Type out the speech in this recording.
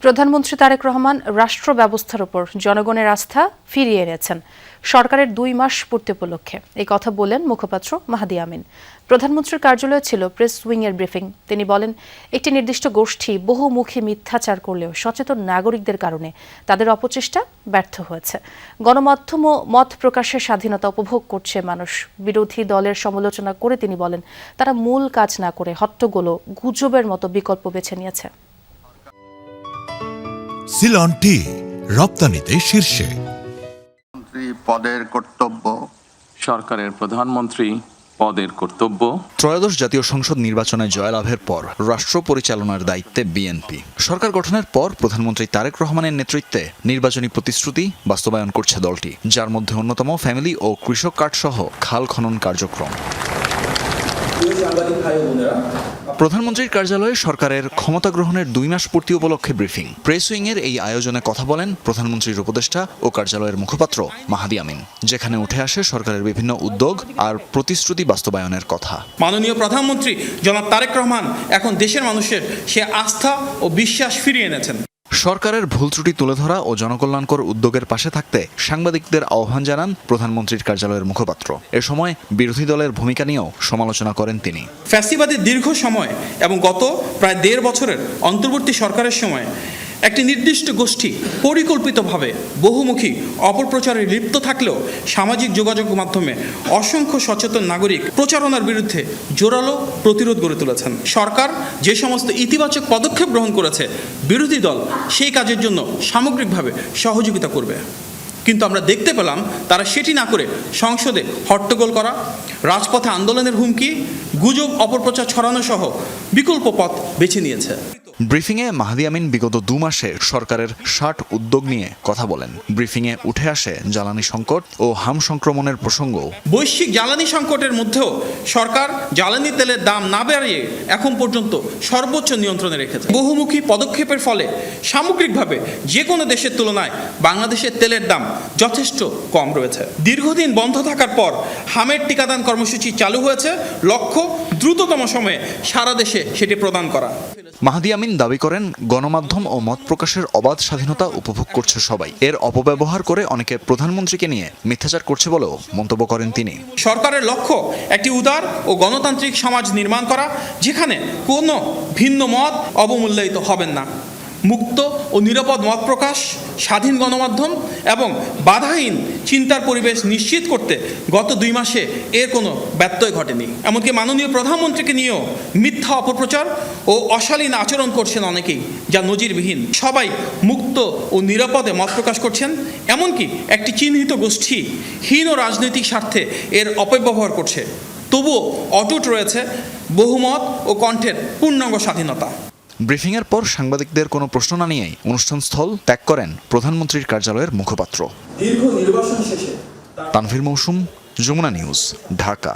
প্রধানমন্ত্রী তারেক রহমান রাষ্ট্র ব্যবস্থার উপর জনগণের আস্থা ফিরিয়ে এনেছেন সরকারের 2 মাস পূর্তি উপলক্ষে। এই কথা বলেন মুখপাত্র মাহাদি আমিন। প্রধানমন্ত্রীর কার্যালয়ে ছিল প্রেস উইংয়ের ব্রিফিং। তিনি বলেন, একটি নির্দিষ্ট গোষ্ঠী বহুমুখী মিথ্যাচার করলেও সচেতন নাগরিকদের কারণে তাদের অপচেষ্টা ব্যর্থ হয়েছে। গণমাধ্যম ও মত প্রকাশের স্বাধীনতা উপভোগ করছে মানুষ। বিরোধী দলের সমালোচনা করে তিনি বলেন, তারা মূল কাজ না করে হট্টগোল ও গুজবের মতো বিকল্প বেছে নিয়েছে। সিলন টি রপ্তানিতে শীর্ষে। পদের কর্তব্য, সরকারের প্রধানমন্ত্রী পদের কর্তব্য। ত্রয়োদশ জাতীয় সংসদ নির্বাচনে জয়লাভের পর রাষ্ট্র পরিচালনার দায়িত্বে বিএনপি। সরকার গঠনের পর প্রধানমন্ত্রী তারেক রহমানের নেতৃত্বে নির্বাচনী প্রতিশ্রুতি বাস্তবায়ন করছে দলটি, যার মধ্যে অন্যতম ফ্যামিলি ও কৃষক কার্ড সহ খাল খনন কার্যক্রম। প্রধানমন্ত্রীর কার্যালয়ে সরকারের ক্ষমতা গ্রহণের 2 মাস পূর্তি উপলক্ষে ব্রিফিং। প্রেস উইংয়ের এই আয়োজনে কথা বলেন প্রধানমন্ত্রীর উপদেষ্টা ও কার্যালয়ের মুখপাত্র মাহাদি আমিন, যেখানে উঠে আসে সরকারের বিভিন্ন উদ্যোগ আর প্রতিশ্রুতি বাস্তবায়নের কথা। মাননীয় প্রধানমন্ত্রী জনাব তারেক রহমান এখন দেশের মানুষের সে আস্থা ও বিশ্বাস ফিরিয়ে এনেছেন। সরকারের ভুল ত্রুটি তুলে ধরা ও জনকল্যাণকর উদ্যোগের পাশে থাকতে সাংবাদিকদের আহ্বান জানান প্রধানমন্ত্রীর কার্যালয়ের মুখপাত্র। এ সময় বিরোধী দলের ভূমিকা নিয়েও সমালোচনা করেন তিনি। ফ্যাসিবাদের দীর্ঘ সময় এবং গত প্রায় 1.5 বছরের অন্তর্বর্তী সরকারের সময় একটি নির্দিষ্ট গোষ্ঠী পরিকল্পিতভাবে বহুমুখী অপপ্রচারে লিপ্ত থাকলেও সামাজিক যোগাযোগ মাধ্যমে অসংখ্য সচেতন নাগরিক প্রচারণার বিরুদ্ধে জোরালো প্রতিরোধ গড়ে তুলেছেন। সরকার যে সমস্ত ইতিবাচক পদক্ষেপ গ্রহণ করেছে, বিরোধী দল সেই কাজের জন্য সামগ্রিকভাবে সহযোগিতা করবে। কিন্তু আমরা দেখতে পেলাম তারা সেটি না করে সংসদে হট্টগোল করা, রাজপথে আন্দোলনের হুমকি, গুজব অপপ্রচার ছড়ানো সহ বিকল্প পথ বেছে নিয়েছে। ব্রিফিংয়ে মাহাদি আমিন বিগত 2 মাসে সরকারের 60 উদ্যোগ নিয়ে কথা বলেন। ব্রিফিংয়ে উঠে আসে জ্বালানি সংকট ও হাম সংক্রমণের প্রসঙ্গ। বৈশ্বিক জ্বালানি সংকটের মধ্যেও সরকার জ্বালানি তেলের দাম না বাড়িয়ে এখন পর্যন্ত সর্বোচ্চ নিয়ন্ত্রণে রেখেছে। বহুমুখী পদক্ষেপের ফলে সামগ্রিকভাবে যে কোনো দেশের তুলনায় বাংলাদেশের তেলের দাম যথেষ্ট কম রয়েছে। দীর্ঘদিন বন্ধ থাকার পর হামের টিকাদান কর্মসূচি চালু হয়েছে, লক্ষ্য দ্রুততম সময়ে সারা দেশে সেটি প্রদান করা। মাহাদি আমিন দাবি করেন, গণমাধ্যম ও মত প্রকাশের অবাধ স্বাধীনতা উপভোগ করছে সবাই। এর অপব্যবহার করে অনেকে প্রধানমন্ত্রীকে নিয়ে মিথ্যাচার করছে বলেও মন্তব্য করেন তিনি। সরকারের লক্ষ্য একটি উদার ও গণতান্ত্রিক সমাজ নির্মাণ করা, যেখানে কোনো ভিন্ন মত অবমূল্যায়িত হবেন না। মুক্ত ও নিরাপদ মত প্রকাশ, স্বাধীন গণমাধ্যম এবং বাধাহীন চিন্তার পরিবেশ নিশ্চিত করতে গত 2 মাসে এর কোনো ব্যত্যয় ঘটেনি। এমনকি মাননীয় প্রধানমন্ত্রীকে নিয়েও মিথ্যা অপপ্রচার ও অশালীন আচরণ করছেন অনেকেই, যা নজিরবিহীন। সবাই মুক্ত ও নিরাপদে মত প্রকাশ করছেন, এমনকি একটি চিহ্নিত গোষ্ঠী হীন রাজনৈতিক স্বার্থে এর অপব্যবহার করছে। তবুও অটুট রয়েছে বহুমত ও কণ্ঠের পূর্ণাঙ্গ স্বাধীনতা। ব্রিফিংয়ের পর সাংবাদিকদের কোনো প্রশ্ন না নিয়েই অনুষ্ঠানস্থল ত্যাগ করেন প্রধানমন্ত্রীর কার্যালয়ের মুখপাত্র। দীর্ঘ নির্বাসন শেষে তানভীর মৌসুম, যমুনা নিউজ, ঢাকা।